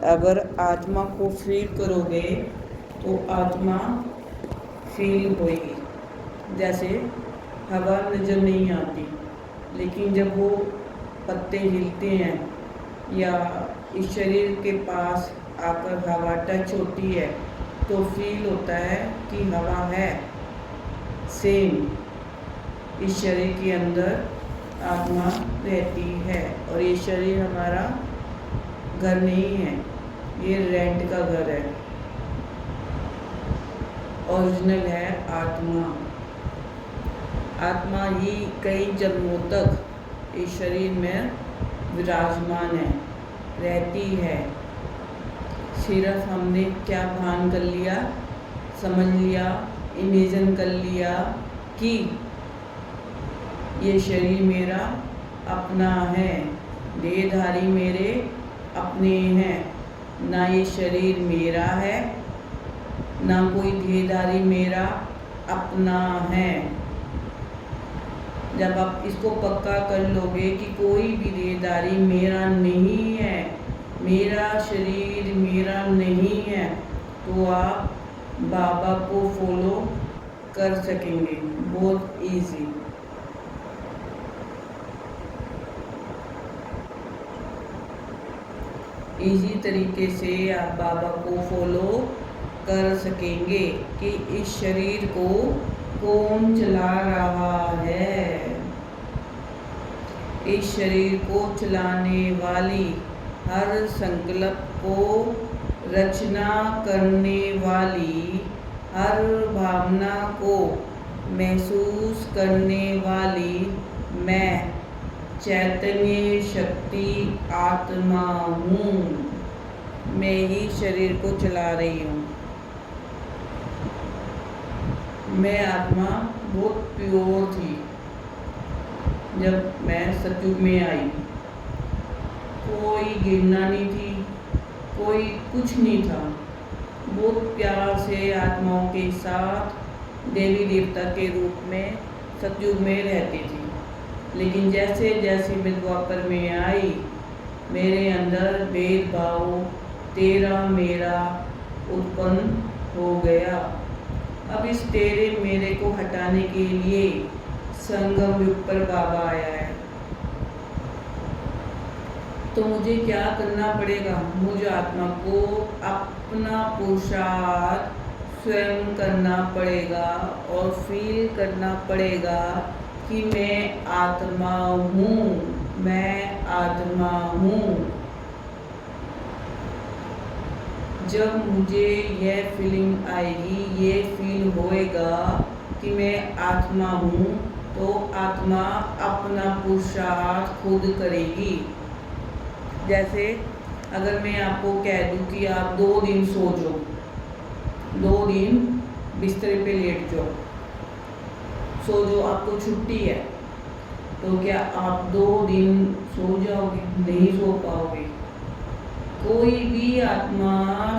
अगर आत्मा को फील करोगे तो आत्मा फील होगी। जैसे हवा नज़र नहीं आती, लेकिन जब वो पत्ते हिलते हैं या इस शरीर के पास आकर हवा टच होती है तो फील होता है कि हवा है। सेम इस शरीर के अंदर आत्मा रहती है और ये शरीर हमारा घर नहीं है, ये रेंट का घर है। ओरिजिनल है आत्मा। आत्मा ही कई जन्मों तक इस शरीर में विराजमान है, रहती है। सिर्फ हमने क्या भान कर लिया, समझ लिया, इमेजिन कर लिया कि ये शरीर मेरा अपना है, देहधारी मेरे अपने हैं। ना ये शरीर मेरा है, ना कोई देहधारी मेरा अपना है। जब आप इसको पक्का कर लोगे कि कोई भी देहधारी मेरा नहीं है, मेरा शरीर मेरा नहीं है, तो आप बाबा को फॉलो कर सकेंगे बहुत इजी। इजी तरीके से आप बाबा को फॉलो कर सकेंगे कि इस शरीर को कौन चला रहा है। इस शरीर को चलाने वाली, हर संकल्प को रचना करने वाली, हर भावना को महसूस करने वाली मैं चैतन्य शक्ति आत्मा हूँ। मैं ही शरीर को चला रही हूँ। मैं आत्मा बहुत प्योर थी जब मैं सतयुग में आई। कोई गिरना नहीं थी, कोई कुछ नहीं था। बहुत प्यार से आत्माओं के साथ देवी देवता के रूप में सतयुग में रहती थी। लेकिन जैसे जैसे मैं द्वापर में आई, मेरे अंदर भेदभाव, तेरा मेरा उत्पन्न हो गया। अब इस तेरे मेरे को हटाने के लिए संगम युग पर बाबा आया है। तो मुझे क्या करना पड़ेगा? मुझे आत्मा को अपना पुरुषार्थ स्वयं करना पड़ेगा और फील करना पड़ेगा कि मैं आत्मा हूँ, मैं आत्मा हूँ। जब मुझे यह फीलिंग आएगी, ये फील होएगा कि मैं आत्मा हूँ, तो आत्मा अपना पुरुषार्थ खुद करेगी। जैसे अगर मैं आपको कह दूँ कि आप 2 दिन सो जाओ, 2 दिन बिस्तर पे लेट जाओ, सो जो आपको छुट्टी है, तो क्या आप 2 दिन सो जाओगे? नहीं सो पाओगे। कोई भी आत्मा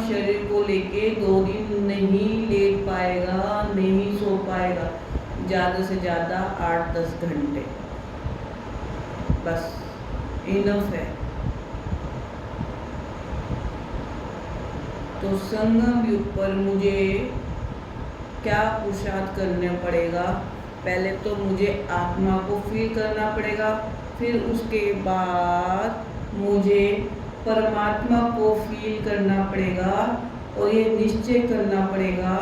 शरीर को लेके 2 दिन नहीं लेट पाएगा, नहीं सो पाएगा। ज़्यादा से ज़्यादा 8-10 घंटे बस इनफ है। तो संगम युग पर मुझे क्या पुरुषार्थ करना पड़ेगा? पहले तो मुझे आत्मा को फील करना पड़ेगा, फिर उसके बाद मुझे परमात्मा को फील करना पड़ेगा और ये निश्चय करना पड़ेगा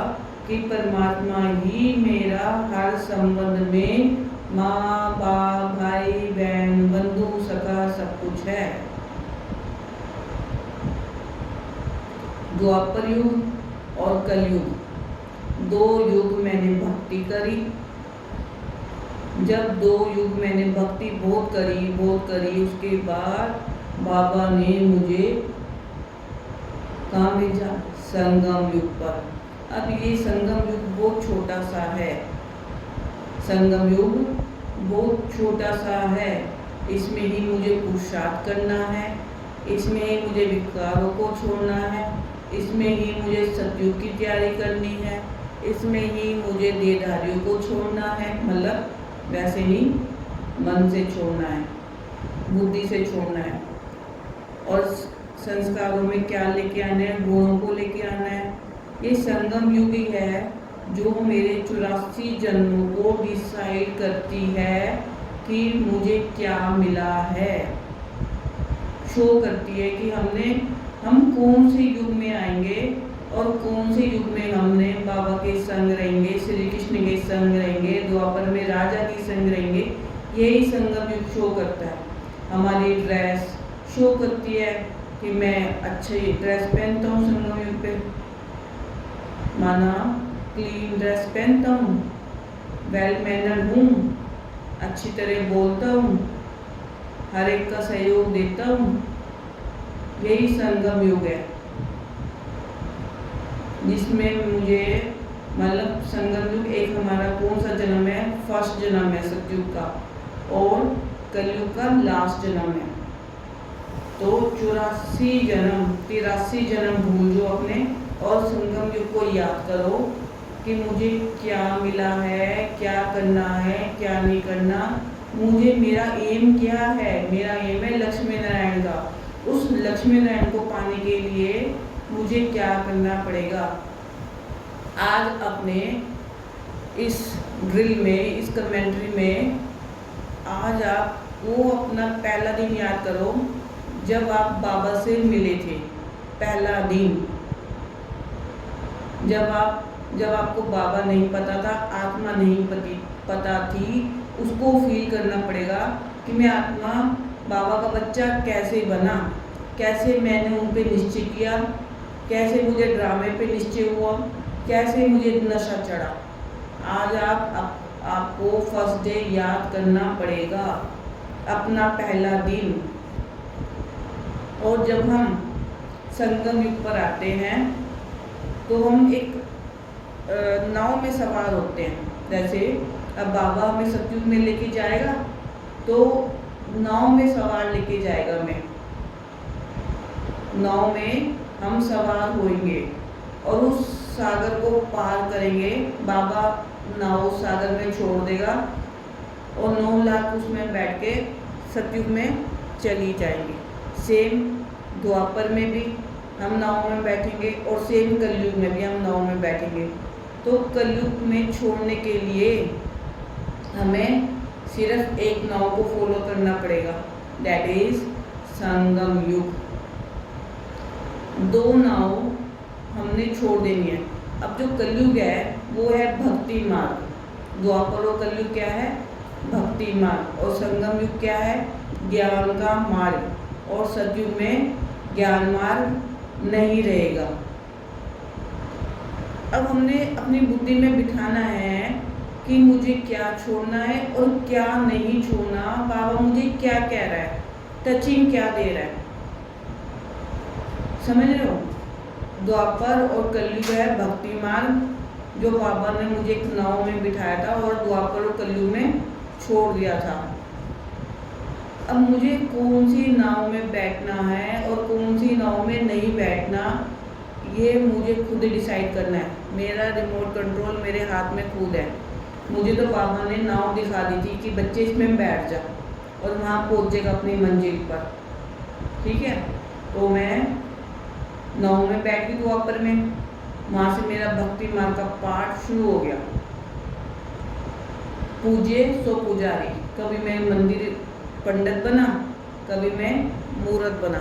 कि परमात्मा ही मेरा हर संबंध में माँ बाप, भाई बहन, बंधु सखा सब कुछ है। द्वापर युग और कलयुग, 2 युग मैंने भक्ति करी। जब 2 युग मैंने भक्ति बहुत करी, उसके बाद बाबा ने मुझे कहाँ भेजा? संगम युग पर। अब ये संगम युग बहुत छोटा सा है, संगम युग बहुत छोटा सा है। इसमें ही मुझे पुरुषार्थ करना है, इसमें ही मुझे विकारों को छोड़ना है, इसमें ही मुझे सतयुग की तैयारी करनी है, इसमें ही मुझे देहधारियों को छोड़ना है। मतलब वैसे नहीं, मन से छोड़ना है, बुद्धि से छोड़ना है। और संस्कारों में क्या लेके आना है, गुणों को लेके आना है। ये संगम युग ही है जो मेरे 84 जन्मों को डिसाइड करती है कि मुझे क्या मिला है, शो करती है कि हम कौन से युग में आएंगे और कौन से युग में हमने बाबा के संग रहेंगे, श्री कृष्ण के संग रहेंगे, द्वापर में राजा के संग रहेंगे। यही संगम युग शो करता है। हमारी ड्रेस शो करती है कि मैं अच्छी ड्रेस पहनता हूँ, संगम युग पे माना क्लीन ड्रेस पहनता हूँ, वेल मैनर्ड हूँ, अच्छी तरह बोलता हूँ, हर एक का सहयोग देता हूँ। यही संगम युग है जिसमें मुझे मतलब संगम युग एक हमारा कौन सा जन्म है, फर्स्ट जन्म है सतयुग का, और कलयुग का लास्ट जन्म है। तो 84 जन्म 83 जन्म भूल जो अपने और संगम युग को याद करो कि मुझे क्या मिला है, क्या करना है, क्या नहीं करना, मुझे मेरा एम क्या है। मेरा एम है लक्ष्मी नारायण का। उस लक्ष्मी नारायण को पाने के लिए मुझे क्या करना पड़ेगा। आज अपने इस ड्रिल में, इस कमेंट्री में आज आप वो अपना पहला दिन याद करो जब आप बाबा से मिले थे। पहला दिन जब आपको बाबा नहीं पता था, आत्मा नहीं पता थी, उसको फील करना पड़ेगा कि मैं आत्मा बाबा का बच्चा कैसे बना, कैसे मैंने उन पे निश्चय किया, कैसे मुझे ड्रामे पे निश्चय हुआ, कैसे मुझे नशा चढ़ा। आज आपको फर्स्ट डे याद करना पड़ेगा, अपना पहला दिन। और जब हम संगम युग पर आते हैं तो हम एक नाव में सवार होते हैं। जैसे अब बाबा हमें सतयुग में लेके जाएगा तो नाव में सवार लेके जाएगा। मैं नाव में हम सवार होंगे और उस सागर को पार करेंगे। बाबा नाव सागर में छोड़ देगा और 9 लाख उसमें बैठ के सतयुग में चली जाएंगी। सेम द्वापर में भी हम नाव में बैठेंगे और सेम कलयुग में भी हम नाव में बैठेंगे। तो कलयुग में छोड़ने के लिए हमें सिर्फ एक नाव को फॉलो करना पड़ेगा, दैट इज संगम युग। 2 नाव हमने छोड़ देनी है। अब जो कलयुग है वो है भक्ति मार्ग। द्वापर और कलयुग क्या है? भक्ति मार्ग। और संगम युग क्या है? ज्ञान का मार्ग। और सतयुग में ज्ञान मार्ग नहीं रहेगा। अब हमने अपनी बुद्धि में बिठाना है कि मुझे क्या छोड़ना है और क्या नहीं छोड़ना। बाबा मुझे क्या कह रहा है, टचिंग क्या दे रहा है, समझ रहे हो? द्वापर और कलयुग है भक्ति मार्ग, जो बाबा ने मुझे एक नाव में बिठाया था और द्वापर और कलयुग में छोड़ दिया था। अब मुझे कौन सी नाव में बैठना है और कौन सी नाव में नहीं बैठना, ये मुझे खुद डिसाइड करना है। मेरा रिमोट कंट्रोल मेरे हाथ में खुद है। मुझे तो बाबा ने नाव दिखा दी थी कि बच्चे इसमें बैठ जा और वहाँ पहुँचेगा अपनी मंजिल पर, ठीक है। तो मैं नाव में बैठ गई द्वापर में, वहाँ से मेरा भक्ति मार्ग का पाठ शुरू हो गया। पूजे सो पुजारी, कभी मैं मंदिर पंडित बना, कभी मैं मूर्त बना।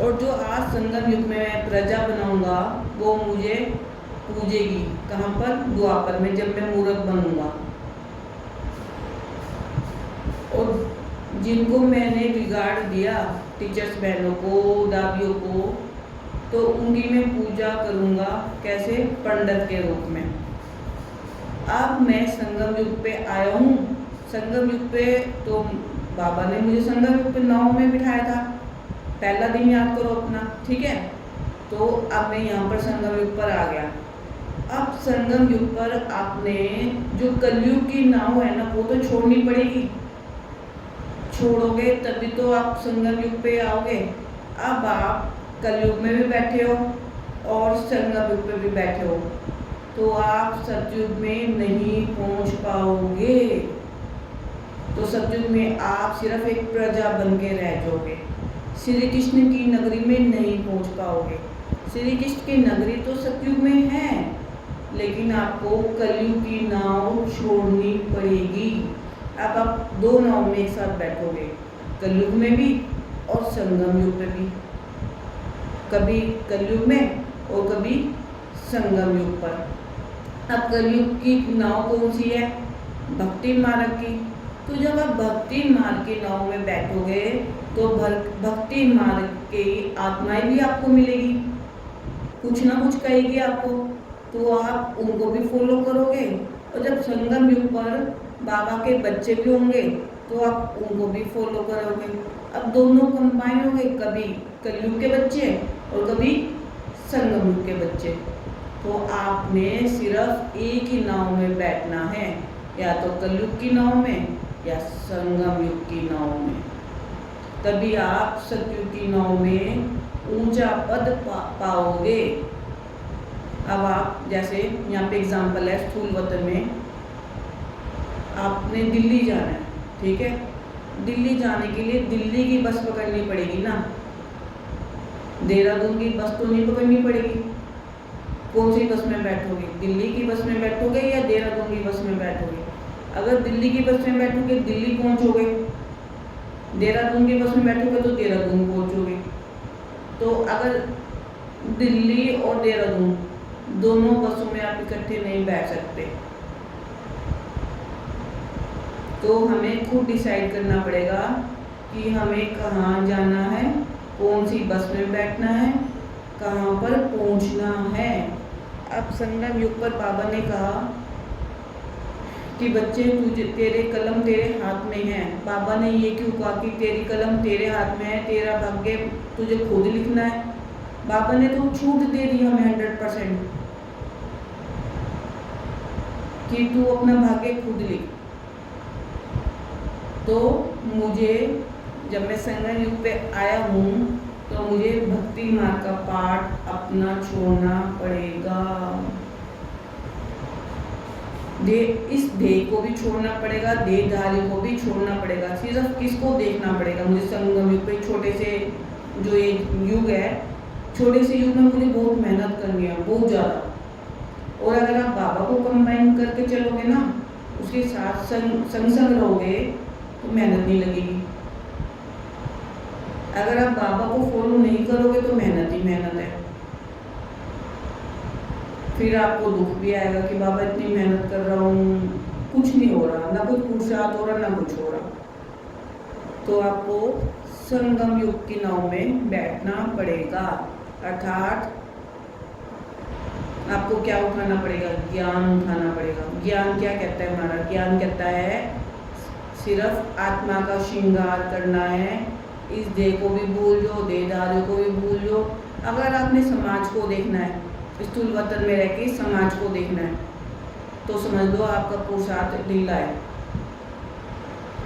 और जो आज संगम युग में मैं प्रजा बनाऊंगा वो मुझे पूजेगी। कहाँ पर? द्वापर में, जब मैं मूर्त बनूंगा। और जिनको मैंने बिगाड़ दिया, टीचर्स बहनों को, दादियों को, तो उनकी मैं पूजा करूंगा। कैसे? पंडित के रूप में। अब मैं संगम युग पे आया हूँ। संगम युग पे तो बाबा ने मुझे संगम युग पे नाव में बिठाया था। पहला दिन याद करो अपना, ठीक है। तो अब मैं यहाँ पर संगम युग पर आ गया। अब संगम युग पर आपने जो कलयुग की नाव है ना, वो तो छोड़नी पड़ेगी। छोड़ोगे तभी तो आप संगम युग पे आओगे। अब आप कलयुग में भी बैठे हो और संगम युग पे भी बैठे हो, तो आप सतयुग में नहीं पहुंच पाओगे। तो सतयुग में आप सिर्फ एक प्रजा बन के रह जाओगे। श्री कृष्ण की नगरी में नहीं पहुंच पाओगे। श्री कृष्ण की नगरी तो सतयुग में है, लेकिन आपको कलयुग की नाव छोड़नी पड़ेगी। अब आप दो नाव में एक साथ बैठोगे, कलयुग में भी और संगम युग में भी। कभी कलयुग में और कभी संगम युग पर। अब कलयुग की नाव कौन सी है? भक्ति मार्ग की। तो जब आप भक्ति मार्ग की नाव में बैठोगे तो भक्ति मार्ग की आत्माएं भी आपको मिलेगी, कुछ ना कुछ कहेगी आपको, तो आप उनको भी फॉलो करोगे। और जब संगम युग पर बाबा के बच्चे भी होंगे तो आप उनको भी फॉलो करोगे। अब दोनों कंबाइन होंगे, कभी कलयुग के बच्चे और कभी संगम युग के बच्चे। तो आपने सिर्फ एक ही नाव में बैठना है, या तो कलयुग की नाव में या संगम युग की नाव में। तभी आप सतयुग की नाव में ऊंचा पद पाओगे। अब आप जैसे यहाँ पे एग्जाम्पल है, स्थूल वतन में आपने दिल्ली जाना है, ठीक है। दिल्ली जाने के लिए दिल्ली की बस पकड़नी पड़ेगी ना, देहरादून की बस तो नहीं पकड़नी पड़ेगी। कौन सी बस में बैठोगे? दिल्ली की बस में बैठोगे या देहरादून की बस में बैठोगे? अगर दिल्ली की बस में बैठोगे दिल्ली पहुंचोगे, देहरादून की बस में बैठोगे तो देहरादून पहुंचोगे। तो अगर दिल्ली और देहरादून दोनों बसों में आप इकट्ठे नहीं बैठ सकते, तो हमें खुद डिसाइड करना पड़ेगा कि हमें कहाँ जाना है, कौन सी बस में बैठना है, कहाँ पर पहुँचना है। अब संगम युग पर बाबा ने कहा कि बच्चे तेरे कलम तेरे हाथ में है। बाबा ने ये क्यों कहा कि तेरी कलम तेरे हाथ में है, तेरा भाग्य तुझे खुद लिखना है? बाबा ने तो छूट दे दी हमें 100% कि तू अपना भाग्य खुद लिख। तो मुझे जब मैं संगम युग पे आया हूँ तो मुझे भक्ति मार्ग का पाठ अपना छोड़ना पड़ेगा। इस देह को भी छोड़ना पड़ेगा, देहधारी को भी छोड़ना पड़ेगा। सिर्फ किसको देखना पड़ेगा? मुझे संगम युग पे छोटे से जो ये युग है, छोटे से युग में मुझे बहुत मेहनत करनी है, बहुत ज़्यादा। और अगर आप बाबा को कंबाइन करके चलोगे ना, उसके साथ संग रहोगे तो मेहनत नहीं लगेगी। अगर आप बाबा को फॉलो नहीं करोगे तो मेहनत ही मेहनत है। फिर आपको दुख भी आएगा कि बाबा इतनी मेहनत कर रहा हूँ, कुछ नहीं हो रहा, ना कुछ पुरुषार्थ हो रहा, ना कुछ हो रहा। तो आपको संगम युग की नाव में बैठना पड़ेगा। अर्थात आपको क्या उठाना पड़ेगा? ज्ञान उठाना पड़ेगा। ज्ञान क्या कहता है? हमारा ज्ञान कहता है सिर्फ आत्मा का श्रृंगार करना है। इस देह को भी भूल जाओ, देहधारियों को भी भूल जाओ। अगर आपने समाज को देखना है, स्थूल वतन में रह के समाज को देखना है, तो समझ लो आपका पुरुषार्थ ढीला है।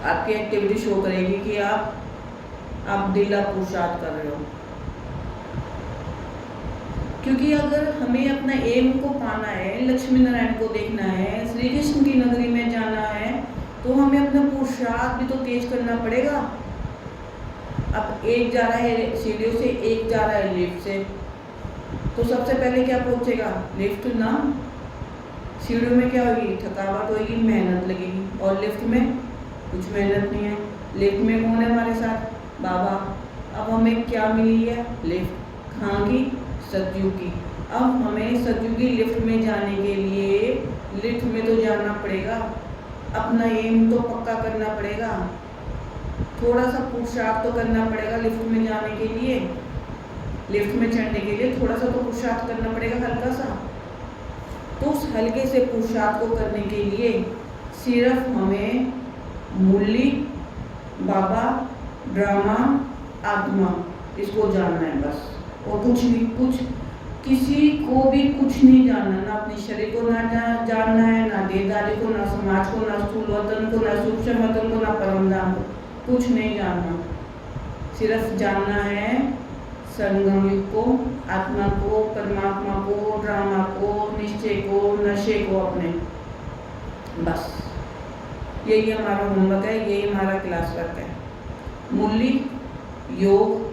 आपकी एक्टिविटी शो करेगी कि आप ढीला पुरुषार्थ कर रहे हो। क्योंकि अगर हमें अपना एम को पाना है, लक्ष्मी नारायण को देखना है, श्री कृष्ण की नगरी में जाना है, तो हमें अपना पुरुषार्थ भी तो तेज करना पड़ेगा। अब एक जा रहा है सीढ़ियों से, एक जा रहा है लिफ्ट से, तो सबसे पहले क्या पहुंचेगा? लिफ्ट ना। सीढ़ियों में क्या होगी? थकावट होगी, मेहनत लगेगी। और लिफ्ट में कुछ मेहनत नहीं है। लिफ्ट में कौन है हमारे साथ? बाबा। अब हमें क्या मिली है? लिफ्ट। कहाँ की? सतयुग की। अब हमें सतयुग की लिफ्ट में जाने के लिए लिफ्ट में तो जाना पड़ेगा, अपना एम तो पक्का करना पड़ेगा, थोड़ा सा पुरुषार्थ तो करना पड़ेगा लिफ्ट में जाने के लिए। लिफ्ट में चढ़ने के लिए थोड़ा सा तो पुरुषार्थ करना पड़ेगा, हल्का सा। तो उस हल्के से पुरुषार्थ को करने के लिए सिर्फ हमें मुरली, बाबा, ड्रामा, आत्मा, इसको जानना है बस। और कुछ किसी को भी कुछ नहीं जानना। ना अपने शरीर को ना जानना है, ना देहधारी को, ना समाज को, ना स्थूल वतन को, ना सूक्ष्म वतन को, ना परमधाम को, कुछ नहीं जानना। सिर्फ जानना है संगम युग को, आत्मा को, परमात्मा को, ड्रामा को, निश्चय को, नशे को अपने। बस यही हमारा होमवर्क है, यही हमारा क्लास वर्क है। मुरली, योग,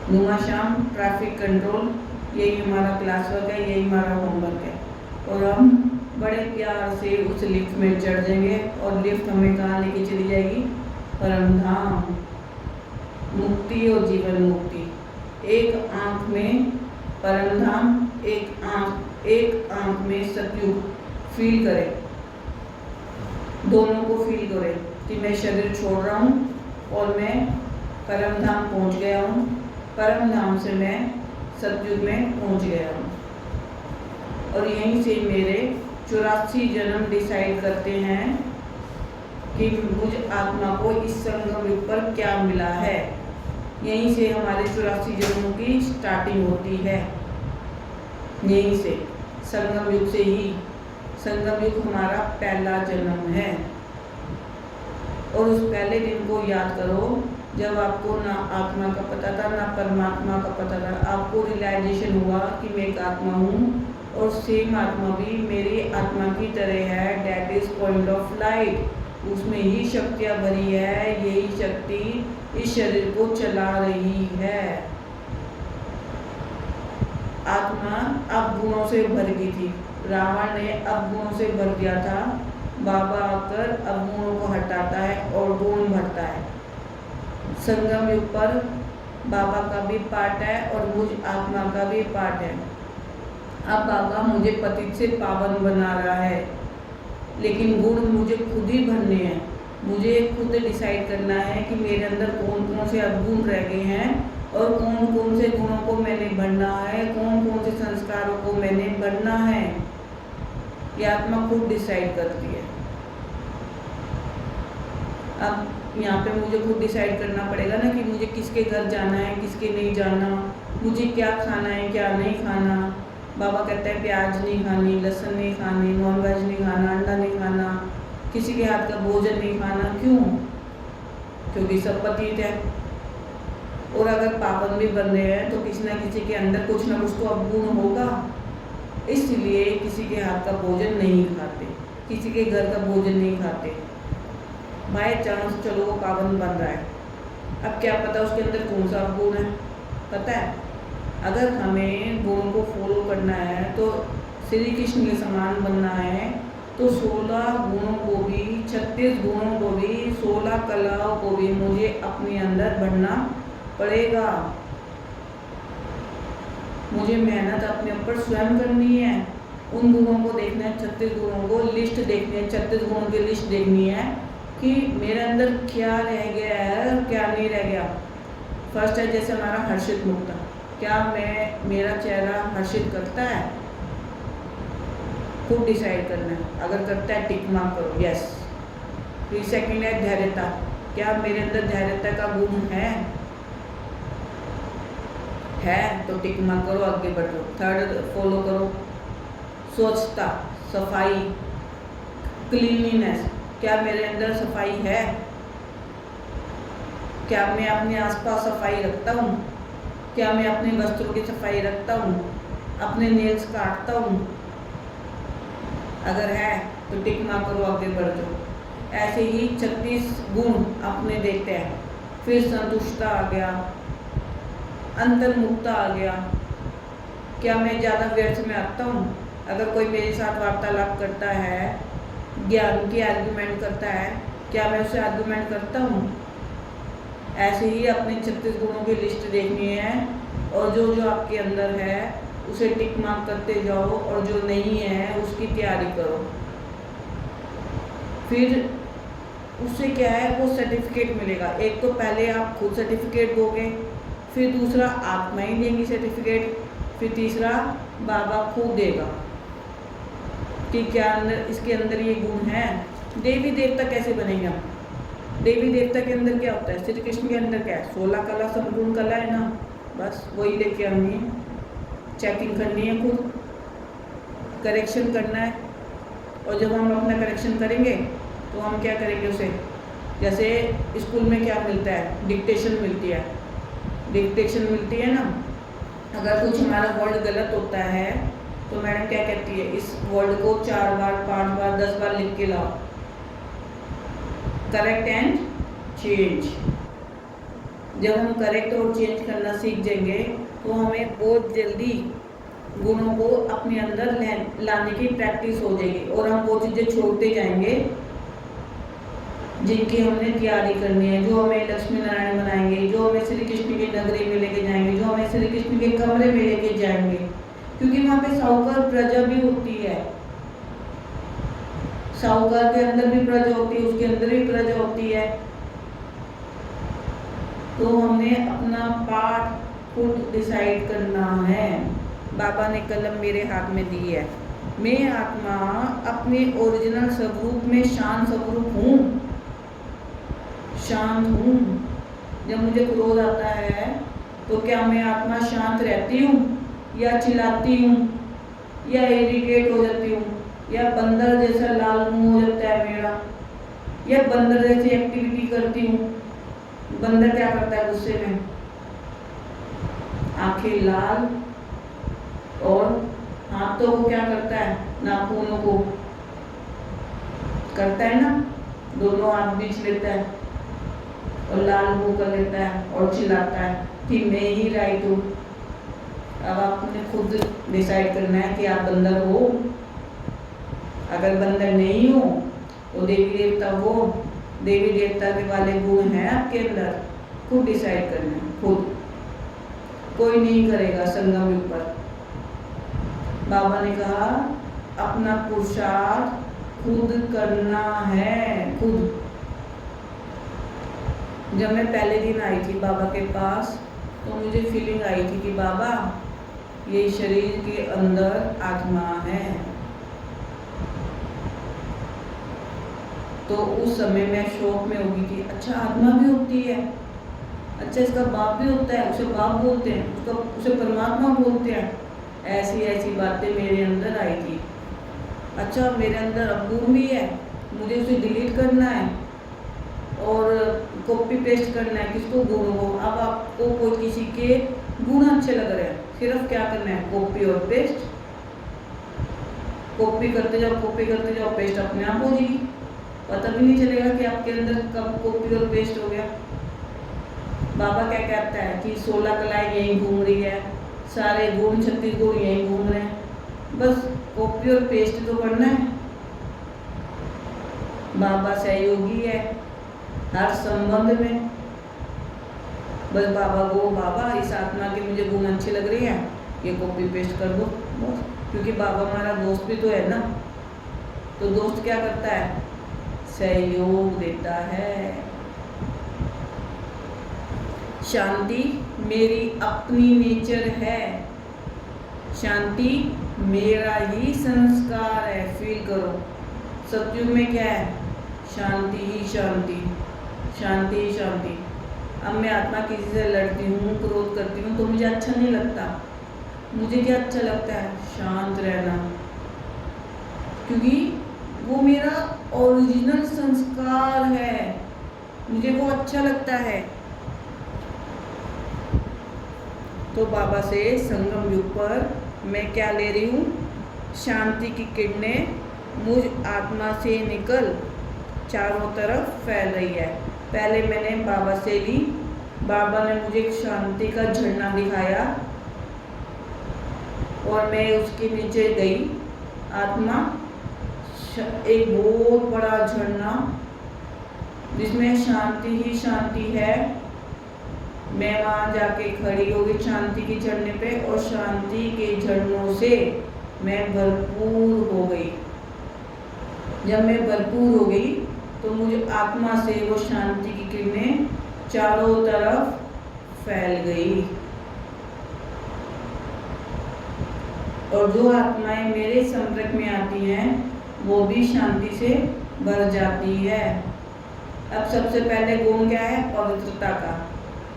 नुमा शाम ट्रैफिक कंट्रोल, यही हमारा क्लास वर्क है, यही हमारा होमवर्क है। और हम बड़े प्यार से उस लिफ्ट में चढ़ जाएंगे और लिफ्ट हमें कहाँ लेके चली जाएगी? परम धाम, मुक्ति और जीवन मुक्ति। एक आंख में परम धाम, एक आंख में सतयुग फील करें, दोनों को फील करें कि मैं शरीर छोड़ रहा हूँ और मैं परम धाम पहुँच गया हूँ, परम धाम से मैं सतयुग में पहुँच गया हूँ। और यहीं से मेरे 84 जन्म डिसाइड करते हैं कि मुझ आत्मा को इस संगम युग पर क्या मिला है। यहीं से हमारे 84 जन्मों की स्टार्टिंग होती है, यहीं से संगम युग से ही। संगम युग हमारा पहला जन्म है और उस पहले दिन को याद करो जब आपको ना आत्मा का पता था ना परमात्मा का पता था। आपको रियलाइजेशन हुआ कि मैं एक आत्मा हूँ और सेम आत्मा भी मेरी आत्मा की तरह है। That is point of light, उसमें ही शक्तियाँ भरी है, यही शक्ति इस शरीर को चला रही है। आत्मा अवगुणों से भर गई थी, रावण ने अवगुणों से भर दिया था। बाबा आकर अवगुणों को हटाता है और गुण भरता है। संगम युग पर बाबा का भी पार्ट है और मुझ आत्मा का भी पार्ट है। अब बाबा मुझे पतित से पावन बना रहा है, लेकिन गुण मुझे खुद ही भरने हैं। मुझे खुद डिसाइड करना है कि मेरे अंदर कौन कौन से अवगुण रह गए हैं और कौन कौन से गुणों को मैंने भरना है, कौन कौन से संस्कारों को मैंने भरना है। ये आत्मा खुद डिसाइड करती है। अब यहाँ पे मुझे खुद डिसाइड करना पड़ेगा ना कि मुझे किसके घर जाना है, किसके नहीं जाना, मुझे क्या खाना है, क्या नहीं खाना। बाबा कहते हैं प्याज नहीं खानी, लहसुन नहीं खानी, नॉनवेज नहीं खाना, अंडा नहीं खाना, किसी के हाथ का भोजन नहीं खाना। क्यों? क्योंकि सब पतित है और अगर पावन भी बन रहे हैं तो किसी ना किसी के अंदर कुछ ना कुछ तो अवगुण होगा, इसलिए किसी के हाथ का भोजन नहीं खाते, किसी के घर का भोजन नहीं खाते। बाय चांस चलो वो पावन बन रहा है, अब क्या पता उसके अंदर कौन सा गुण है। पता है, अगर हमें गुणों को फॉलो करना है तो श्री कृष्ण के समान बनना है तो 16 गुणों को भी, 36 गुणों को भी, 16 कलाओं को भी मुझे अपने अंदर भरना पड़ेगा। मुझे मेहनत अपने ऊपर स्वयं करनी है। उन गुणों को देखना है, 36 गुणों को लिस्ट देखनी है, 36 गुणों की लिस्ट देखनी है कि मेरे अंदर क्या रह गया है और क्या नहीं रह गया। फर्स्ट है जैसे हमारा हर्षित मुक्ता, क्या मेरा चेहरा हर्षित करता है? खुद डिसाइड करना है। अगर करता है टिक मार्क करो, यस। फिर सेकंड है धैर्यता, क्या मेरे अंदर धैर्यता का गुण है तो टिक मार्क करो, आगे बढ़ो। थर्ड फॉलो करो स्वच्छता, सफाई, क्लीनलीनेस, क्या मेरे अंदर सफाई है? क्या मैं अपने आसपास सफाई रखता हूँ? क्या मैं अपने वस्त्रों की सफाई रखता हूँ? अपने नेल्स काटता हूँ? अगर है तो टिक मार्क करो, आगे बढ़ जाओ। ऐसे ही 36 गुण अपने देखते हैं। फिर संतुष्टता आ गया, अंतर्मुखता आ गया, क्या मैं ज़्यादा व्यर्थ में आता हूँ? अगर कोई मेरे साथ वार्तालाप करता है, ज्ञान की आर्गुमेंट करता है, क्या मैं उससे आर्गुमेंट करता हूँ? ऐसे ही अपने 36 गुणों की लिस्ट देखनी है और जो जो आपके अंदर है उसे टिक मार्क करते जाओ और जो नहीं है उसकी तैयारी करो। फिर उससे क्या है, वो सर्टिफिकेट मिलेगा। एक तो पहले आप खुद सर्टिफिकेट दोगे, फिर दूसरा आत्मा ही देंगी सर्टिफिकेट, फिर तीसरा बाबा खुद देगा कि क्या अंदर इसके अंदर ये गुण है। देवी देवता कैसे बनेंगे हम? देवी देवता के अंदर क्या होता है? श्री कृष्ण के अंदर क्या है? 16 कला, संपूर्ण कला है ना, बस वही लेके आनी है, चेकिंग करनी है, खुद करेक्शन करना है। और जब हम अपना करेक्शन करेंगे तो हम क्या करेंगे उसे, जैसे स्कूल में क्या मिलता है, डिक्टेशन मिलती है, डिक्टेशन मिलती है ना। अगर कुछ हमारा वर्ड गलत होता है तो मैडम क्या कहती है, इस वर्ड को 4 बार, 5 बार, 10 बार लिख के लाओ, करेक्ट एंड चेंज। जब हम करेक्ट और चेंज करना सीख जाएंगे तो हमें बहुत जल्दी गुणों को अपने अंदर लाने की प्रैक्टिस हो जाएगी और हम वो चीज़ें छोड़ते जाएंगे जिनकी हमने तैयारी करनी है, जो हमें लक्ष्मी नारायण बनाएंगे, जो हमें श्री कृष्ण के नगरी में लेके जाएंगे, जो हमें श्री कृष्ण के कमरे में लेके जाएंगे, क्योंकि वहाँ पे साहूकार प्रजा भी होती है। साहूकार के अंदर भी प्रजा होती है, उसके अंदर भी प्रजा होती है। तो हमने अपना पाठ खुद डिसाइड करना है। बाबा ने कलम मेरे हाथ में दी है। मैं आत्मा अपने ओरिजिनल स्वरूप में शांत स्वरूप हूँ, शांत हूँ। जब मुझे क्रोध आता है तो क्या मैं आत्मा शांत रहती हूँ या चिल्लाती हूँ या इरिटेट हो जाती हूँ या बंदर जैसा लाल मुंह हो जाता है मेरा या बंदर जैसी एक्टिविटी करती हूँ। बंदर क्या करता है गुस्से में? आंखें लाल और हाथों को क्या करता है? नाखूनों को करता है ना, दोनों हाथ बीच लेता है और लाल मुंह कर लेता है और चिल्लाता है कि मैं ही राइट हूँ। अब आपने खुद डिसाइड करना है कि आप बंदर हो। अगर बंदर नहीं हो तो देवी देवता हो, देवी देवता के वाले गुण हैं आपके अंदर। खुद डिसाइड करना है, खुद, कोई नहीं करेगा संगम युग पर। बाबा ने कहा अपना पुरुषार्थ खुद करना है, खुद। जब मैं पहले दिन आई थी बाबा के पास तो मुझे फीलिंग आई थी कि बाबा ये शरीर के अंदर आत्मा है। तो उस समय मैं शौक में हो गई थी, अच्छा आत्मा भी होती है, अच्छा इसका बाप भी होता है, उसे बाप बोलते हैं, उसे परमात्मा बोलते हैं। ऐसी ऐसी बातें मेरे अंदर आई थी। अच्छा मेरे अंदर अवगुण भी है, मुझे उसे डिलीट करना है और कॉपी पेस्ट करना है। किसको? गुण को। अब आपको कोई किसी के गुण अच्छे लग रहे हैं, सिर्फ क्या करना है? कॉपी और पेस्ट। कॉपी करते जाओ, कॉपी करते जाओ, पेस्ट अपने आप हो जाएगी। पता भी नहीं चलेगा कि आपके अंदर कब कॉपी और पेस्ट हो गया। बाबा क्या कहता है कि 16 कलाएं यहीं घूम रही है, सारे गुण 36 गुण यहीं घूम रहे हैं, बस कॉपी और पेस्ट तो करना है। बाबा सहयोगी है हर संबंध में। बस बाबा को, बाबा इस आत्मा के मुझे गुण अच्छे लग रहे हैं, ये कॉपी पेस्ट कर दो बस। क्योंकि बाबा हमारा दोस्त भी तो है ना। तो दोस्त क्या करता है? सहयोग देता है। शांति मेरी अपनी नेचर है, शांति मेरा ही संस्कार है। फील करो, सतयुग में क्या है? शांति ही शांति, शांति ही शांति। अब मैं आत्मा किसी से लड़ती हूँ, क्रोध करती हूँ तो मुझे अच्छा नहीं लगता। मुझे क्या अच्छा लगता है? शांत रहना, क्योंकि वो मेरा ओरिजिनल संस्कार है, मुझे वो अच्छा लगता है। तो बाबा से संगम युग पर मैं क्या ले रही हूँ? शांति की किरणें मुझ आत्मा से निकल चारों तरफ फैल रही है। पहले मैंने बाबा से ली, बाबा ने मुझे एक शांति का झरना दिखाया और मैं उसके नीचे गई। आत्मा एक बहुत बड़ा झरना जिसमें शांति ही शांति है। मैं वहाँ जाके खड़ी हो गई शांति के झरने पे और शांति के झरनों से मैं भरपूर हो गई। जब मैं भरपूर हो गई तो मुझे आत्मा से वो शांति की किरणें चारों तरफ फैल गई और जो आत्माएं मेरे संपर्क में आती हैं वो भी शांति से भर जाती है। अब सबसे पहले गुण क्या है? पवित्रता का।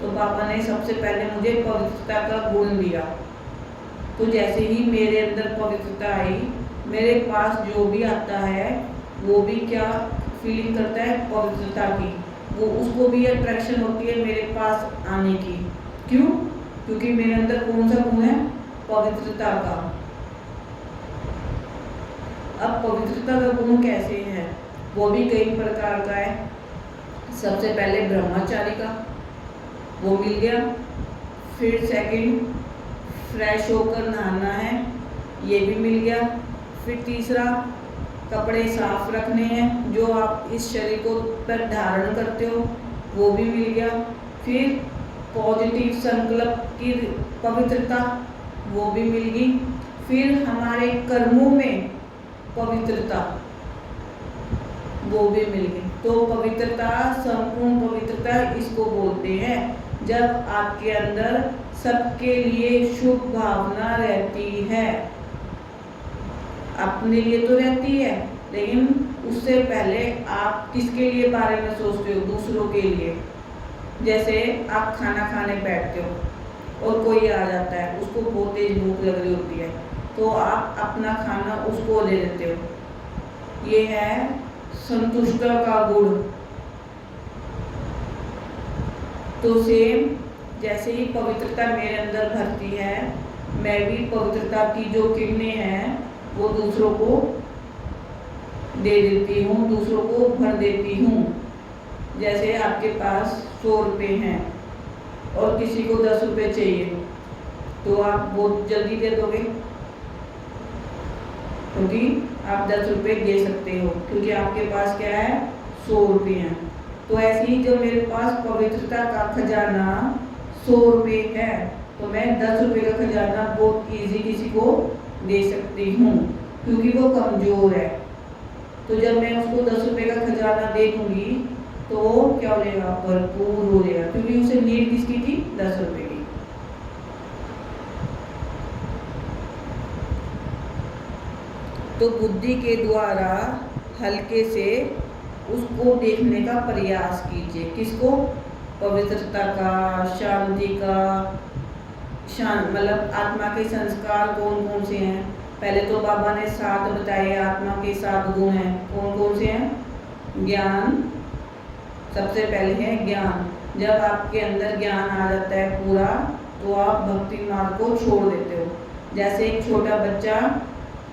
तो बाबा ने सबसे पहले मुझे पवित्रता का गुण दिया। तो जैसे ही मेरे अंदर पवित्रता आई, मेरे पास जो भी आता है वो भी क्या फीलिंग करता है? पवित्रता की। वो उसको भी अट्रैक्शन होती है मेरे पास आने की। क्यों? क्योंकि मेरे अंदर कौन सा गुण है? पवित्रता का। अब पवित्रता का गुण कैसे है? वो भी कई प्रकार का है। सबसे पहले ब्रह्मचारी का, वो मिल गया। फिर सेकंड, फ्रेश होकर नहाना है, ये भी मिल गया। फिर तीसरा, कपड़े साफ रखने हैं जो आप इस शरीर को पर धारण करते हो, वो भी मिल गया। फिर पॉजिटिव संकल्प की पवित्रता, वो भी मिल गई। फिर हमारे कर्मों में पवित्रता, वो भी मिल गई। तो पवित्रता, संपूर्ण पवित्रता इसको बोलते हैं जब आपके अंदर सबके लिए शुभ भावना रहती है। अपने लिए तो रहती है, लेकिन उससे पहले आप किसके लिए बारे में सोचते हो? दूसरों के लिए। जैसे आप खाना खाने बैठते हो और कोई आ जाता है, उसको बहुत तेज भूख लग रही होती है, तो आप अपना खाना उसको दे देते हो। ये है संतुष्टता का गुण। तो सेम जैसे ही पवित्रता मेरे अंदर भरती है, मैं भी पवित्रता की जो किरणें हैं वो दूसरों को दे देती हूँ, दूसरों को भर देती हूँ। जैसे आपके पास 100 रुपये हैं और किसी को 10 रुपये चाहिए, तो आप बहुत जल्दी दे दोगे, क्योंकि आप 10 रुपये दे सकते हो, क्योंकि आपके पास क्या है? 100 रुपये हैं। तो ऐसे ही जो मेरे पास पवित्रता का खजाना 100 रुपये है, तो मैं 10 रुपये का खजाना बहुत ईजी किसी को दे सकती हूँ, क्योंकि वो कमज़ोर है। तो जब मैं उसको 10 रुपये का खजाना दे दूँगी तो क्या हो जाएगा? भरपूर हो जाएगा, क्योंकि उसे नीड किसकी थी? 10 रुपये की। तो बुद्धि के द्वारा हल्के से उसको देखने का प्रयास कीजिए। किसको? पवित्रता का, शांति का। मतलब आत्मा के संस्कार कौन कौन से हैं? पहले तो बाबा ने 7 बताए, आत्मा के 7 गुण हैं। कौन कौन से हैं? ज्ञान, सबसे पहले है ज्ञान। जब आपके अंदर ज्ञान आ जाता है पूरा, तो आप भक्ति मार्ग को छोड़ देते हो। जैसे एक छोटा बच्चा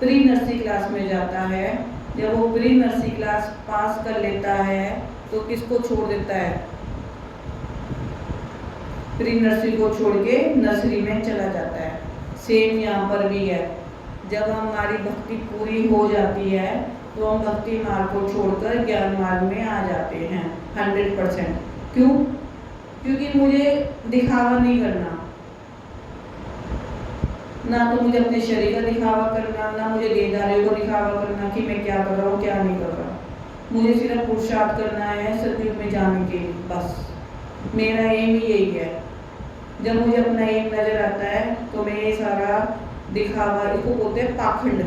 प्री नर्सरी क्लास में जाता है, जब वो प्री नर्सरी क्लास पास कर लेता है तो किसको छोड़ देता है? प्री नर्सरी को छोड़ के नर्सरी में चला जाता है। सेम यहाँ पर भी है। जब हमारी भक्ति पूरी हो जाती है तो हम भक्ति मार्ग को छोड़कर ज्ञान मार्ग में आ जाते हैं 100%। क्यों? क्योंकि मुझे दिखावा नहीं करना, ना तो मुझे अपने शरीर का दिखावा करना, ना मुझे देहधारियों को दिखावा करना कि मैं क्या कर रहा हूँ क्या नहीं कर रहा। मुझे सिर्फ पुरुषार्थ करना है सतयुग में जाने के लिए, बस मेरा एम ही यही है। जब मुझे अपना एम नजर आता है तो मैं ये सारा दिखावा, इसको बोलते हैं पाखंड।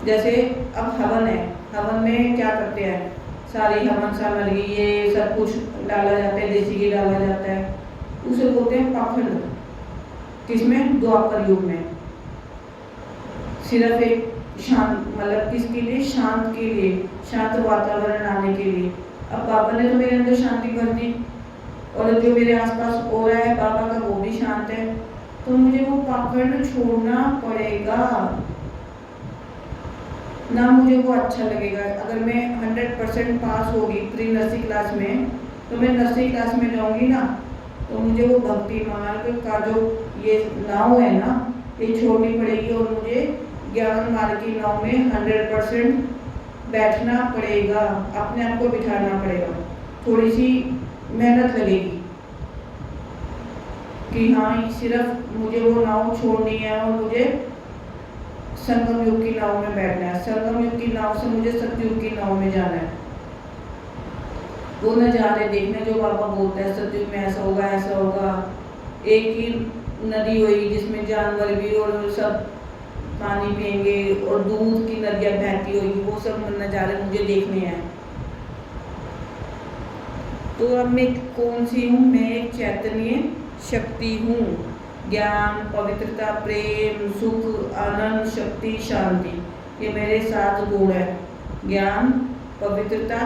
जैसे अब हवन है, हवन में क्या करते हैं? सारी हवन सामग्री ये सब कुछ डाला जाता है, देसी घी डाला जाता है, उसे बोलते हैं पाखंड। किसमें? द्वापर युग में। सिर्फ एक शांत, मतलब किसके लिए? शांत के लिए, शांत वातावरण आने के लिए। अब बाबा ने तो मेरे अंदर शांति भर दी, और जो मेरे आसपास हो रहा है बाबा का वो भी शांत है, तो मुझे वो पाखंड छोड़ना पड़ेगा, ना मुझे वो अच्छा लगेगा। अगर मैं 100% पास होगी प्री नर्सरी क्लास में, तो मैं नर्सरी क्लास में जाऊंगी ना, तो मुझे वो भक्ति मार्ग का जो ये नाव है ना, ये छोड़नी पड़ेगी, और मुझे ज्ञान मार्ग की नाव में 100% बैठना पड़ेगा, अपने आप को बिठाना पड़ेगा। थोड़ी सी मेहनत लगेगी कि हाँ सिर्फ मुझे वो नाव छोड़नी है और मुझे संगम युग की नाव में बैठना है। संगम युग की नाव से मुझे सतयुग की नाव में जाना है। वो नज़ारे देखने जो बाबा बोलते हैं, सतयुग में ऐसा होगा ऐसा होगा। एक ही नदी होगी जिसमें जानवर भी और सब पानी पिएंगे, और दूध की नदियाँ बहती होगी, वो सब नज़ारे मुझे देखने हैं। तो अब मैं कौन सी हूँ? मैं एक चैतन्य शक्ति हूँ। ज्ञान, पवित्रता, प्रेम, सुख, आनंद, शक्ति, शांति, ये मेरे 7 गुण है। ज्ञान, पवित्रता,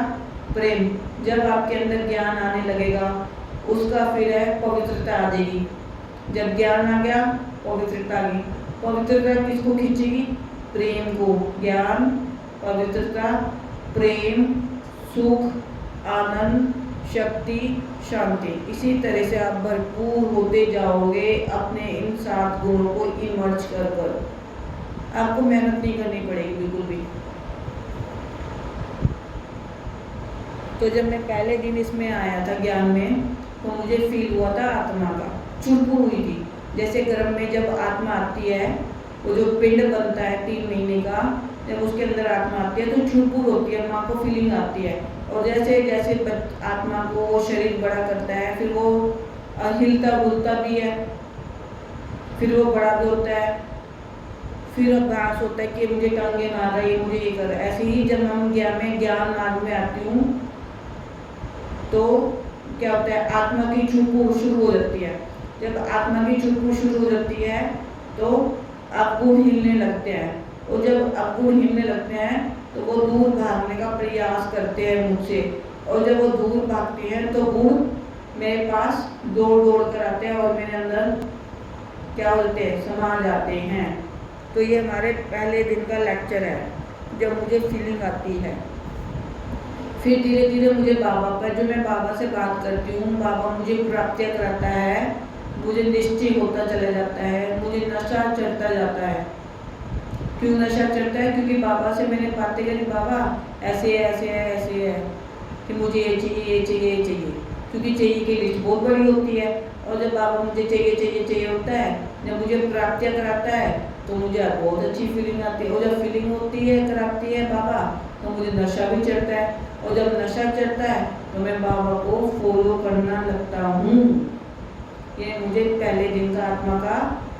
प्रेम। जब आपके अंदर ज्ञान आने लगेगा, उसका फिर है पवित्रता आ जाएगी। जब ज्ञान आ गया, पवित्रता आ गई। पवित्रता किसको खींचेगी? प्रेम को। ज्ञान, पवित्रता, प्रेम, सुख, आनंद, शक्ति, शांति। इसी तरह से आप भरपूर होते जाओगे अपने इन 7 गुणों को इमर्ज कर। आपको मेहनत नहीं करनी पड़ेगी बिल्कुल भी। तो जब मैं पहले दिन इसमें आया था ज्ञान में, तो मुझे फील हुआ था आत्मा का, चुड़बुड़ हुई थी। जैसे गर्भ में जब आत्मा आती है, वो जो पिंड बनता है 3 महीने का, जब उसके अंदर आत्मा आती है तो चुड़बुड़ होती है, माँ को फीलिंग आती है। और जैसे जैसे आत्मा को वो शरीर बड़ा करता है, फिर वो हिलता बुलता भी है, फिर वो बड़ा भी होता है, फिर अभ्यास होता है कि मुझे टांगे मार रही है, मुझे ये कर। ऐसे ही जब हम ज्ञान मार्ग में आती हूँ तो क्या होता है, आत्मा की चुड़बुड़ शुरू हो जाती है। जब आत्मा की चुड़बुड़ शुरू हो जाती है तो अवगुण हिलने लगते हैं, और जब अवगुण हिलने लगते हैं तो वो दूर भागने का प्रयास करते हैं मुझसे। और जब वो दूर भागते हैं तो गुण मेरे पास दौड़ कर आते हैं और मेरे अंदर क्या होते हैं, समा जाते हैं। तो ये हमारे पहले दिन का लेक्चर है, जब मुझे फीलिंग आती है। फिर धीरे धीरे मुझे बाबा पर, जो मैं बाबा से बात करती हूँ, बाबा मुझे प्राप्तियाँ कराता है, मुझे निश्चय होता चला जाता है, मुझे नशा चढ़ता जाता है। क्यों नशा चढ़ता है? क्योंकि बाबा से मैंने बातें करी, बाबा ऐसे है ऐसे है ऐसे है, कि मुझे ये चाहिए ये चाहिए ये चाहिए, क्योंकि चाहिए की लिस्ट बहुत बड़ी होती है। और जब बाबा मुझे चाहिए चाहिए चाहिए होता है, जब मुझे प्राप्तियाँ कराता है तो मुझे बहुत अच्छी फीलिंग आती है। और जब फीलिंग होती है, कराती है बाबा, तो मुझे नशा भी चढ़ता है। और जब नशा चढ़ता है तो मैं बाबा को फॉलो करना लगता हूँ। ये मुझे पहले दिन का आत्मा का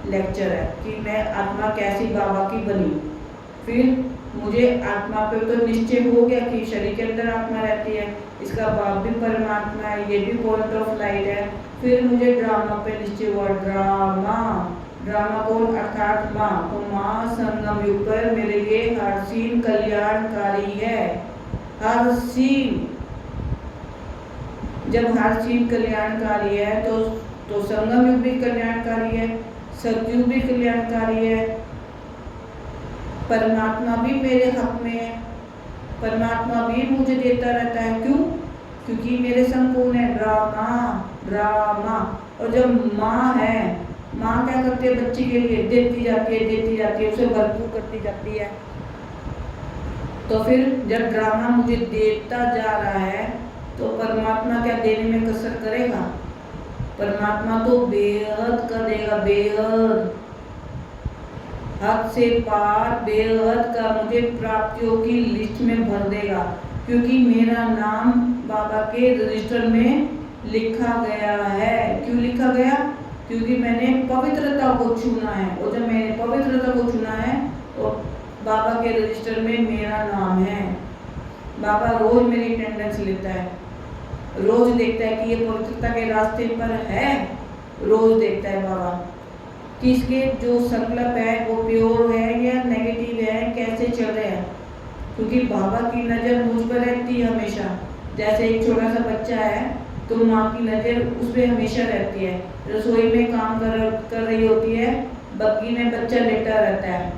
लेक्चर है कि मैं आत्मा कैसी बाबा की बनी। फिर मुझे आत्मा पे तो निश्चय हो गया कि शरीर के अंदर आत्मा रहती है, इसका बाप भी परमात्मा है, ये भी पॉइंट ऑफ लाइट है। फिर मुझे ड्रामा पे निश्चय हुआ, ड्रामा कौन? अर्थात माँ। तो माँ संगम युग पर मेरे लिए हर सीन कल्याणकारी है। हर सीन, जब हर सीन कल्याणकारी है तो संगम युग भी कल्याणकारी है, सतयुग भी कल्याणकारी है, परमात्मा भी मेरे हक में है, परमात्मा भी मुझे देता रहता है। क्यों? क्योंकि मेरे संपूर्ण है ड्रामा। और जब माँ है, माँ क्या करती है? बच्चे के लिए देती जाती है, उसे भरपूर करती जाती है। तो फिर जब ड्रामा मुझे देता जा रहा है तो परमात्मा क्या देने में कसर करेगा? परमात्मा तो बेहद कर देगा, बेहद, हद से पार, बेहद का मुझे प्राप्तियों की लिस्ट में भर देगा। क्योंकि मेरा नाम बाबा के रजिस्टर में लिखा गया है। क्यों लिखा गया? क्योंकि मैंने पवित्रता को चुना है। और जब मैंने पवित्रता को चुना है तो बाबा के रजिस्टर में मेरा नाम है। बाबा रोज मेरी अटेंडेंस लेता है, रोज देखता है कि ये पवित्रता के रास्ते पर है। रोज देखता है बाबा कि इसके जो संकल्प है वो प्योर है या नेगेटिव है, कैसे चल रहे हैं। क्योंकि बाबा की नज़र मुझ पर रहती है हमेशा। जैसे एक छोटा सा बच्चा है तो माँ की नज़र उस पर हमेशा रहती है। रसोई में काम कर रही होती है, बग्गी में बच्चा लेटा रहता है,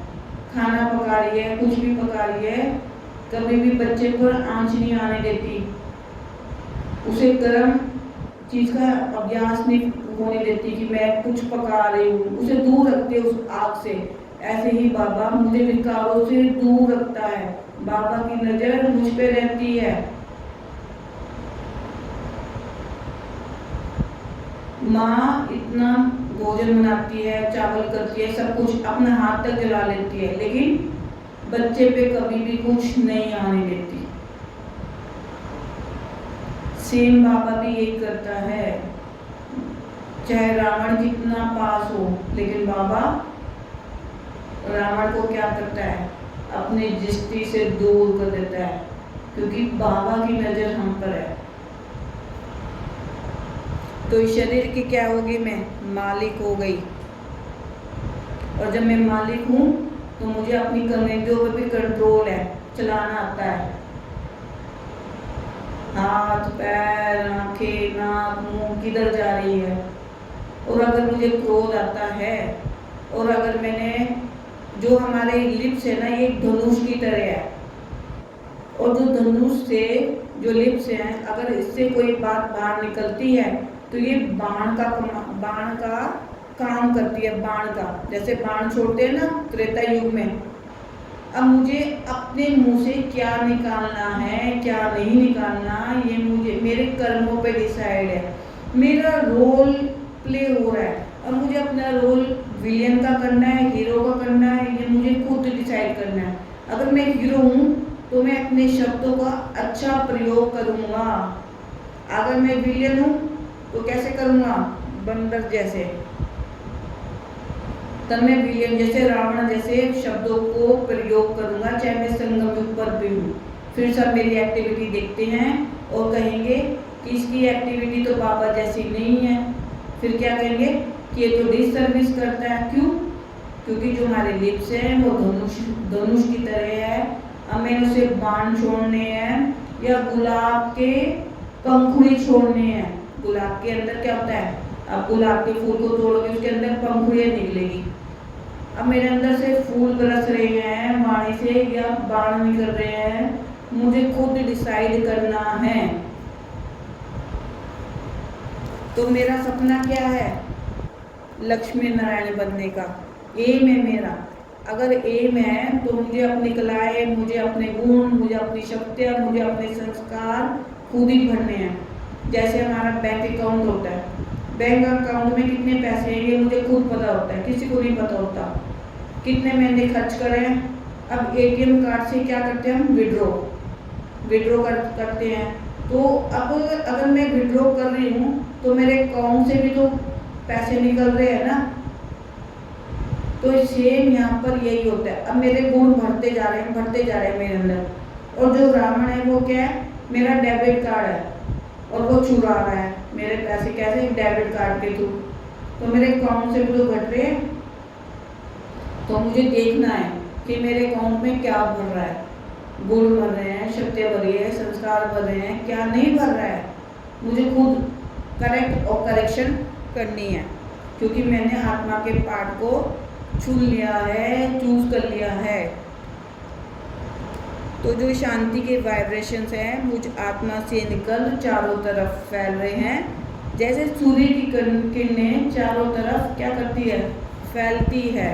खाना पका रही है, कुछ भी पका रही है, कभी भी बच्चे पर आंच नहीं आने देती, उसे गर्म चीज़ का अभ्यास नहीं होने देती कि मैं कुछ पका रही हूँ, उसे दूर रखती है उस आग से। ऐसे ही बाबा मुझे विकारों से दूर रखता है। बाबा की नज़र मुझ पे रहती है। माँ इतना भोजन बनाती है, चावल करती है, सब कुछ अपना हाथ तक जला लेती है, लेकिन बच्चे पे कभी भी कुछ नहीं आने देती। सेम बाबा भी यही करता है। चाहे रावण कितना पास हो, लेकिन बाबा रावण को क्या करता है? अपनी दृष्टि से दूर कर देता है, क्योंकि बाबा की नज़र हम पर है। तो इस शरीर की क्या होगी? मैं मालिक हो गई। और जब मैं मालिक हूँ तो मुझे अपनी कर्मेंद्रियों पर भी कंट्रोल है, चलाना आता है। हाथ, पैर, आंखें, नाक, मुंह किधर जा रही है। और अगर मुझे क्रोध आता है, और अगर मैंने, जो हमारे लिप्स है ना, ये धनुष की तरह है, और जो धनुष से जो लिप्स हैं, अगर इससे कोई बात बाहर निकलती है तो ये बाण का काम करती है, बाण का, जैसे बाण छोड़ते हैं ना त्रेता युग में। अब मुझे अपने मुंह से क्या निकालना है क्या नहीं निकालना, ये मुझे मेरे कर्मों पे डिसाइड है। मेरा रोल प्ले हो रहा है, अब मुझे अपना रोल विलियन का करना है, हीरो का करना है, ये मुझे खुद डिसाइड करना है। अगर मैं हीरो हूँ तो मैं अपने शब्दों का अच्छा प्रयोग करूँगा, अगर मैं विलियन हूँ तो कैसे करूँगा, बंदर जैसे। तब मैं विलियन जैसे, रावण जैसे शब्दों को प्रयोग करूँगा, चाहे मैं संगम युग पर भी हूँ। फिर सब मेरी एक्टिविटी देखते हैं और कहेंगे कि इसकी एक्टिविटी तो बाबा जैसी नहीं है। फिर क्या कहेंगे कि ये तो डिसर्विस करता है। क्यों? क्योंकि जो हमारे लिप्स हैं वो धनुष की तरह है। हमें उसे बाण छोड़ने हैं या गुलाब के पंखुड़ी छोड़ने हैं। गुलाब के अंदर क्या होता है, अब गुलाब के फूल को तोड़ोगे उसके अंदर पंखुड़ियाँ निकलेगी। अब मेरे अंदर से फूल बरस रहे हैं वाणी से या बाण निकल रहे हैं, मुझे खुद डिसाइड करना है। तो मेरा सपना क्या है, लक्ष्मी नारायण बनने का एम है मेरा। अगर एम है तो मुझे अपनी कलाएं, मुझे अपने गुण, मुझे अपनी शक्तियाँ, मुझे अपने संस्कार खुद ही भरने हैं। जैसे हमारा बैंक अकाउंट होता है, बैंक अकाउंट में कितने पैसे हैं ये मुझे खुद पता होता है, किसी को नहीं पता होता। कितने मैंने खर्च करे हैं। अब एटीएम कार्ड से क्या करते हैं हम, विड्रॉ करते हैं। तो अब अगर मैं विड्रॉ कर रही हूँ तो मेरे अकाउंट से भी तो पैसे निकल रहे हैं ना। तो सेम यहाँ पर यही होता है। अब मेरे गुण बढ़ते जा रहे हैं मेरे अंदर। और जो रावण है वो क्या है, मेरा डेबिट कार्ड है और वो चुरा रहा है मेरे पैसे। कैसे, डेबिट कार्ड के थ्रू। तो मेरे अकाउंट से भी तो घट रहे हैं। तो मुझे देखना है कि मेरे अकाउंट में क्या भर रहा है, गुण भर रहे हैं, शक्तियाँ भर रही है, संस्कार भर रहे हैं, क्या नहीं भर रहा है। मुझे खुद करेक्ट और करेक्शन करनी है, क्योंकि मैंने आत्मा के पार्ट को चुन लिया है, चूज कर लिया है। तो जो शांति के वाइब्रेशंस हैं मुझ आत्मा से निकल चारों तरफ फैल रहे हैं। जैसे सूर्य की किरणें चारों तरफ क्या करती है, फैलती है।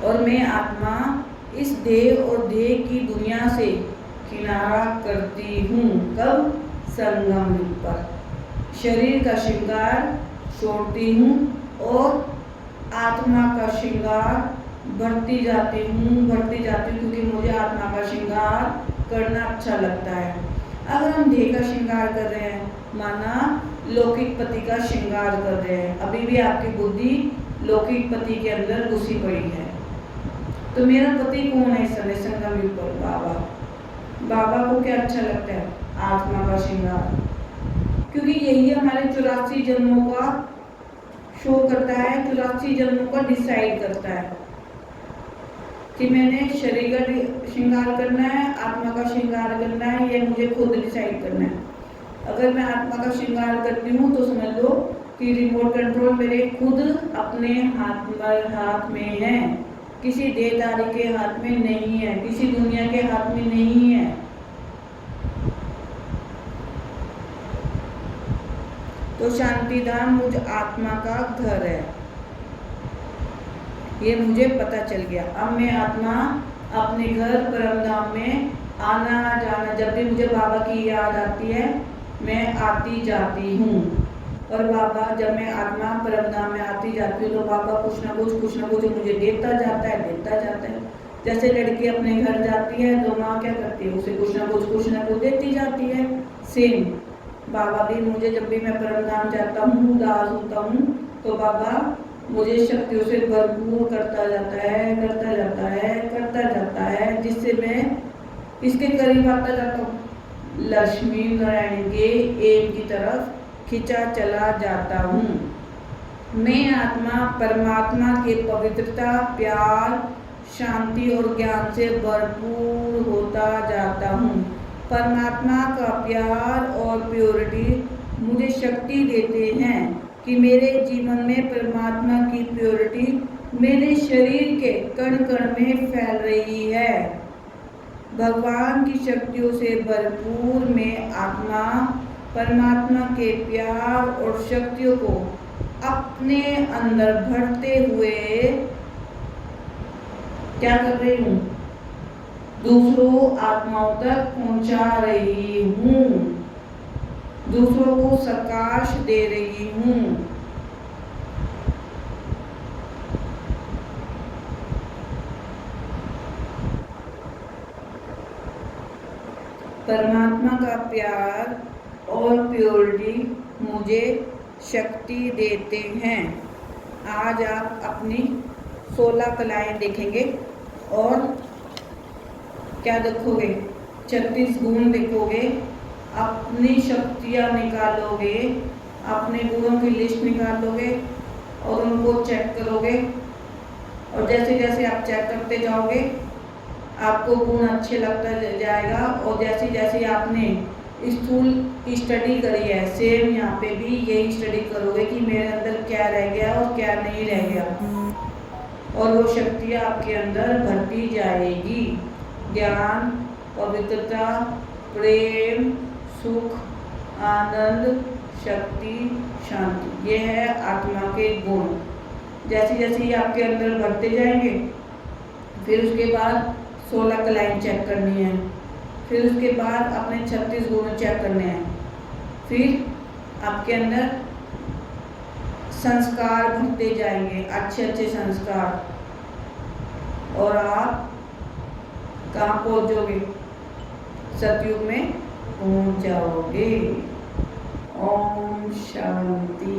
और मैं आत्मा इस देह और देह की दुनिया से किनारा करती हूँ। कब, संगम युग पर। शरीर का श्रृंगार छोड़ती हूँ और आत्मा का श्रृंगार बढ़ती जाती हूँ, क्योंकि मुझे आत्मा का श्रृंगार करना अच्छा लगता है। अगर हम देह का श्रृंगार कर रहे हैं, माना लौकिक पति का श्रृंगार कर रहे हैं, अभी भी आपकी बुद्धि लौकिक पति के अंदर घुसी पड़ी है। तो मेरा पति कौन है इस समय संगम युग पर, बाबा को क्या अच्छा लगता है, आत्मा का श्रृंगार। क्योंकि यही हमारे 84 जन्मों का शो करता है, 84 जन्मों का डिसाइड करता है कि मैंने शरीर का श्रृंगार करना है, आत्मा का श्रृंगार करना है, ये मुझे खुद डिसाइड करना है। अगर मैं आत्मा का श्रृंगार करती हूँ तो समझ लो कि रिमोट कंट्रोल मेरे खुद अपने हाथ में है, किसी देहधारी के हाथ में नहीं है, किसी दुनिया के हाथ में नहीं है। तो शांति धाम मुझ आत्मा का घर है, ये मुझे पता चल गया। अब मैं आत्मा अपने घर परम धाम में आना जाना, जब भी मुझे बाबा की याद आती है मैं आती जाती हूँ। और बाबा, जब मैं आत्मा परम धाम में आती जाती हूँ तो बाबा कुछ ना कुछ मुझे देता जाता है। जैसे लड़की अपने घर जाती है तो माँ क्या करती है, उसे कुछ ना कुछ देती जाती है। सेम बाबा भी मुझे, जब भी मैं परम धाम जाता हूँ, उदास होता हूँ, तो बाबा मुझे शक्तियों से भरपूर करता जाता है, जिससे मैं इसके करीब आता जाता हूँ, लक्ष्मी नारायण के एम की तरफ खिंचा चला जाता हूँ। मैं आत्मा परमात्मा के पवित्रता, प्यार, शांति और ज्ञान से भरपूर होता जाता हूँ। परमात्मा का प्यार और प्योरिटी मुझे शक्ति देते हैं कि मेरे जीवन में परमात्मा की प्योरिटी मेरे शरीर के कण कण में फैल रही है। भगवान की शक्तियों से भरपूर मैं आत्मा परमात्मा के प्यार और शक्तियों को अपने अंदर भरते हुए क्या कर रही हूँ, दूसरों आत्माओं तक पहुंचा रही हूँ, दूसरों को प्रकाश दे रही हूँ। परमात्मा का प्यार और प्योरिटी मुझे शक्ति देते हैं। आज आप अपनी 16 कलाएं देखेंगे और क्या देखोगे, 36 गुण देखोगे, अपनी शक्तियां निकालोगे, अपने गुणों की लिस्ट निकालोगे और उनको चेक करोगे। और जैसे जैसे आप चेक करते जाओगे आपको गुण अच्छे लगता जाएगा। और जैसे जैसे आपने स्थूल स्टडी करी है, सेम यहाँ पे भी यही स्टडी करोगे कि मेरे अंदर क्या रह गया और क्या नहीं रह गया, और वो शक्तियाँ आपके अंदर भरती जाएगी। ज्ञान, पवित्रता, प्रेम, सुख, आनंद, शक्ति, शांति, ये है आत्मा के गुण। जैसे जैसे ये आपके अंदर भरते जाएंगे, फिर उसके बाद 16 कलाएं चेक करनी है, फिर उसके बाद अपने 36 गुण चेक करने हैं, फिर आपके अंदर संस्कार भरते जाएंगे, अच्छे अच्छे संस्कार, और आप कहाँ पहुँचोगे, सतयुग में पहुँच जाओगे। ओम शांति।